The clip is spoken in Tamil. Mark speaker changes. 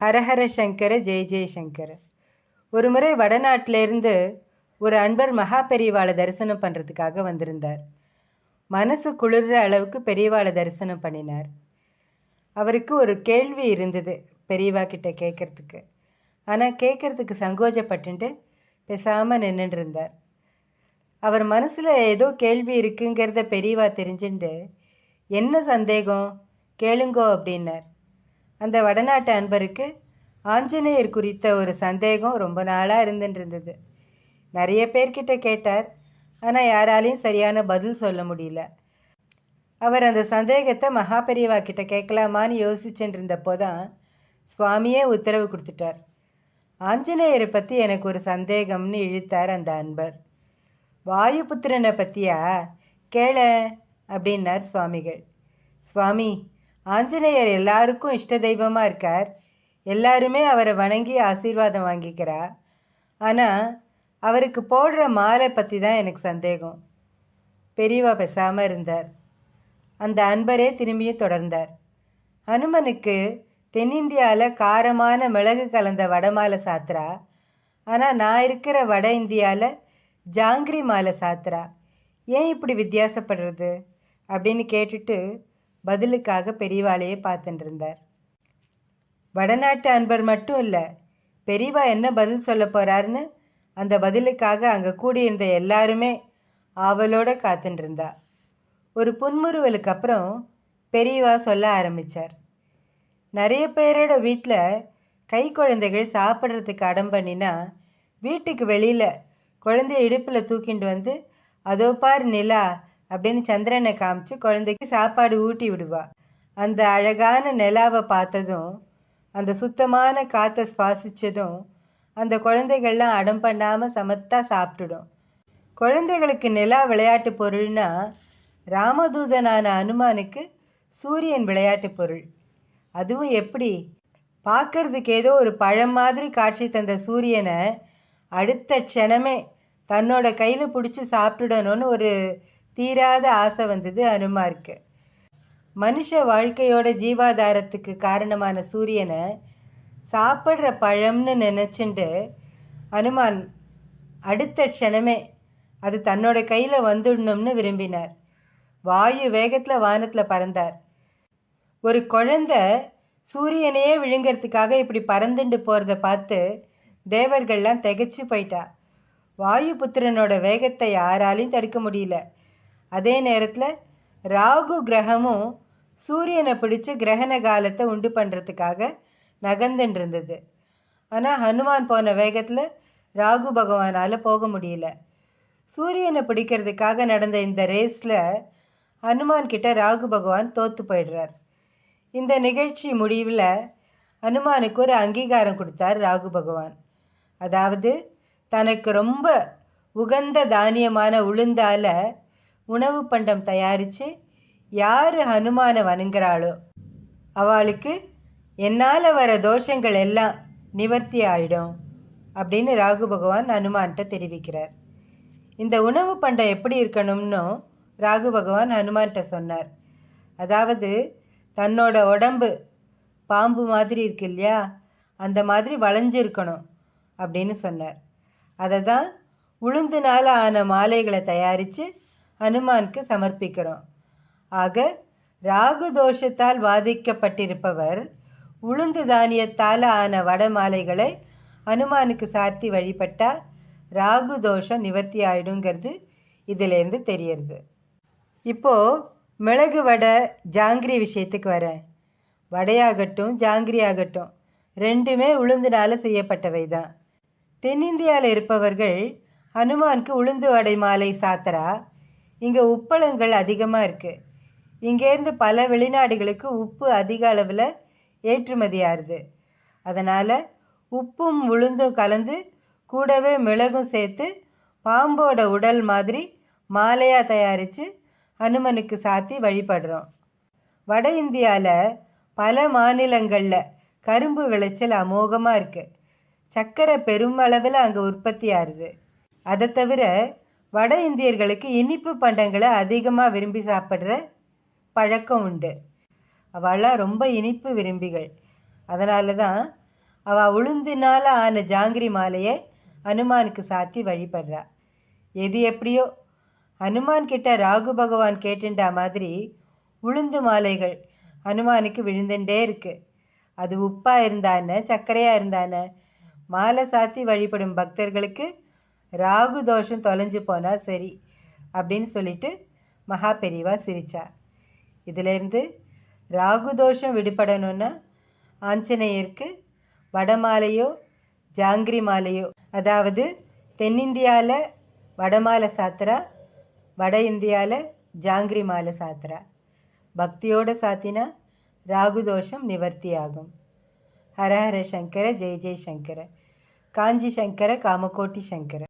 Speaker 1: ஹரஹர சங்கர ஜெய ஜெயசங்கர. ஒரு முறை வடநாட்டிலேருந்து ஒரு அன்பர் மகா பெரியவாளை தரிசனம் பண்ணுறதுக்காக வந்திருந்தார். மனசு குளிர்ற அளவுக்கு பெரியவாளை தரிசனம் பண்ணினார். அவருக்கு ஒரு கேள்வி இருந்தது பெரியவா கிட்ட கேட்கறதுக்கு. ஆனால் கேட்கறதுக்கு சங்கோஜப்பட்டுட்டு பேசாமல் நின்றுட்டு இருந்தார். அவர் மனசில் ஏதோ கேள்வி இருக்குங்கிறத பெரியவா தெரிஞ்சுட்டு, என்ன சந்தேகம் கேளுங்கோ அப்படின்னார். அந்த வடநாட்டு அன்பருக்கு ஆஞ்சநேயர் குறித்த ஒரு சந்தேகம் ரொம்ப நாளாக இருந்துட்டு. நிறைய பேர்கிட்ட கேட்டார், ஆனால் யாராலையும் சரியான பதில் சொல்ல முடியல. அவர் அந்த சந்தேகத்தை மகா பெரியவா கிட்ட கேட்கலாமான்னு யோசிச்சுட்டு இருந்தப்போ தான் சுவாமியே உத்தரவு கொடுத்துட்டார். ஆஞ்சநேயரை பற்றி எனக்கு ஒரு சந்தேகம்னு இழுத்தார் அந்த அன்பர். வாயுபுத்திரனை பற்றியா கேள அப்படின்னார் சுவாமிகள். சுவாமி, ஆஞ்சநேயர் எல்லாருக்கும் இஷ்ட தெய்வமாக இருக்கார். எல்லாருமே அவரை வணங்கி ஆசீர்வாதம் வாங்கிக்கிறா. ஆனால் அவருக்கு போடுற மாலை பற்றி தான் எனக்கு சந்தேகம். பெரியவா பேசாமல் இருந்தார். அந்த அன்பரே திரும்பியும் தொடர்ந்தார். ஹனுமனுக்கு தென்னிந்தியாவில் காரமான மிளகு கலந்த வடமாலை சாத்துறா. ஆனால் நான் இருக்கிற வட இந்தியாவில் ஜாங்கிரி மாலை சாத்துறா. ஏன் இப்படி வித்தியாசப்படுறது அப்படின்னு கேட்டுட்டு பதிலுக்காக பெரியவாளையே பார்த்துட்டு இருந்தார். வடநாட்டு அன்பர் மட்டும் இல்லை, பெரியவா என்ன பதில் சொல்ல போகிறாருன்னு அந்த பதிலுக்காக அங்கே கூடியிருந்த எல்லாருமே ஆவலோடு காத்துட்டு இருந்தா. ஒரு புன்முறுவலுக்கு அப்புறம் பெரியவா சொல்ல ஆரம்பித்தார். நிறைய பேரோட வீட்டில் கை குழந்தைகள் சாப்பிட்றதுக்கு அடம் பண்ணினா வீட்டுக்கு வெளியில் குழந்தைய இடுப்பில் தூக்கிட்டு வந்து அதோ பார் நிலா அப்படின்னு சந்திரனை காமிச்சு குழந்தைக்கு சாப்பாடு ஊட்டி விடுவா. அந்த அழகான நிலாவை பார்த்ததும் அந்த சுத்தமான காற்றை சுவாசித்ததும் அந்த குழந்தைகள்லாம் அடம் பண்ணாமல் சமத்தா சாப்பிட்டுடும். குழந்தைகளுக்கு நிலா விளையாட்டு பொருள்னா ராமதூதனான அனுமானுக்கு சூரியன் விளையாட்டு பொருள். அதுவும் எப்படி? பார்க்கறதுக்கு ஏதோ ஒரு பழம் மாதிரி காட்சி தந்த சூரியனை அடுத்த க்ஷணமே தன்னோட கையில் பிடிச்சி சாப்பிட்டுடணும்னு ஒரு தீராத ஆசை வந்தது அனுமாருக்கு. மனுஷ வாழ்க்கையோட ஜீவாதாரத்துக்கு காரணமான சூரியனை சாப்பிட்ற பழம்னு நினச்சிண்டு அனுமான் அடுத்த க்ஷணமே அது தன்னோட கையில் வந்துடணும்னு விரும்பினார். வாயு வேகத்தில் வானத்தில் பறந்தார். ஒரு குழந்தை சூரியனையே விழுங்கிறதுக்காக இப்படி பறந்துட்டு போகிறத பார்த்து தேவர்கள்லாம் திகைச்சு போயிட்டா. வாயுபுத்திரனோட வேகத்தை யாராலையும் தடுக்க முடியல. அதே நேரத்தில் ராகு கிரகமும் சூரியனை பிடிச்சி கிரகண காலத்தை உண்டு பண்ணுறதுக்காக நகர்ந்துட்டு இருந்தது. ஆனால் ஹனுமான் போன வேகத்தில் ராகு பகவானால் போக முடியல. சூரியனை பிடிக்கிறதுக்காக நடந்த இந்த ரேஸில் ஹனுமான் கிட்ட ராகு பகவான் தோற்று போயிடுறார். இந்த நிகழ்ச்சி முடிவில் ஹனுமானுக்கு ஒரு அங்கீகாரம் கொடுத்தார் ராகு பகவான். அதாவது தனக்கு ரொம்ப உகந்த தானியமான உளுந்தால் உணவு பண்டம் தயாரித்து யார் ஹனுமானை வணங்குறாளோ அவளுக்கு என்னால் வர தோஷங்கள் எல்லாம் நிவர்த்தி ஆகிடும் அப்படின்னு ராகு பகவான் ஹனுமான்கிட்ட தெரிவிக்கிறார். இந்த உணவு பண்டம் எப்படி இருக்கணும்னு ராகு பகவான் ஹனுமான்கிட்ட சொன்னார். அதாவது தன்னோட உடம்பு பாம்பு மாதிரி இருக்கு இல்லையா, அந்த மாதிரி வளைஞ்சிருக்கணும் அப்படின்னு சொன்னார். அதை தான் உளுந்துனால் ஆன மாலைகளை தயாரித்து ஹனுமானுக்கு சமர்ப்பிக்கிறோம். ஆக ராகு தோஷத்தால் பாதிக்கப்பட்டிருப்பவர் உளுந்து தானியத்தால் ஆன வட மாலைகளை ஹனுமானுக்கு சாத்தி வழிபட்டால் ராகு தோஷம் நிவர்த்தி ஆயிடுங்கிறது இதிலேருந்து தெரியறது. இப்போது மிளகு வடை ஜாங்கிரி விஷயத்துக்கு வரேன். வடையாகட்டும் ஜாங்கிரி ஆகட்டும் ரெண்டுமே உளுந்துனால் செய்யப்பட்டவை தான். தென்னிந்தியாவில் இருப்பவர்கள் ஹனுமானுக்கு உளுந்து வடை மாலை சாத்தரா. இங்கே உப்பளங்கள் அதிகமாக இருக்குது. இங்கேருந்து பல வெளிநாடுகளுக்கு உப்பு அதிக அளவில் ஏற்றுமதி ஆகுது. அதனால் உப்பும் உளுந்தும் கலந்து கூடவே மிளகும் சேர்த்து பாம்போட உடல் மாதிரி மாலையாக தயாரித்து ஹனுமனுக்கு சாத்தி வழிபடுறோம். வட இந்தியாவில் பல மாநிலங்களில் கரும்பு விளைச்சல் அமோகமாக இருக்குது. சர்க்கரை பெருமளவில் அங்கே உற்பத்தி ஆகுது. அதை தவிர வட இந்தியர்களுக்கு இனிப்பு பண்டங்களை அதிகமாக விரும்பி சாப்பிட்ற பழக்கம் உண்டு. அவளாம் ரொம்ப இனிப்பு விரும்பிகள். அதனால தான் அவள் உளுந்தினால ஆன ஜாங்கிரி மாலையை ஹனுமானுக்கு சாத்தி வழிபடுறா. எது எப்படியோ ஹனுமான் கிட்ட ராகு பகவான் கேட்டுண்டா மாதிரி உளுந்து மாலைகள் ஹனுமானுக்கு விழுந்துட்டே இருக்கு. அது உப்பாக இருந்தானே சர்க்கரையாக இருந்தானே மாலை சாத்தி வழிபடும் பக்தர்களுக்கு ராகு தோஷம் தொலைஞ்சு போனால் சரி அப்படின்னு சொல்லிட்டு மகா பெரியவா சிரிச்சா. இதிலேருந்து ராகு தோஷம் விடுபடணும்னா ஆஞ்சநேயருக்கு வடமாலையோ ஜாங்கிரி மாலையோ, அதாவது தென்னிந்தியாவில் வடமாலை சாத்திரா, வட இந்தியாவில் ஜாங்கிரி மாலை சாத்திரா. பக்தியோடு சாத்தினா ராகு தோஷம் நிவர்த்தி ஆகும். ஹரஹர சங்கர, ஜெய் ஜெய் சங்கர, காஞ்சி சங்கர, காமகோட்டி சங்கர.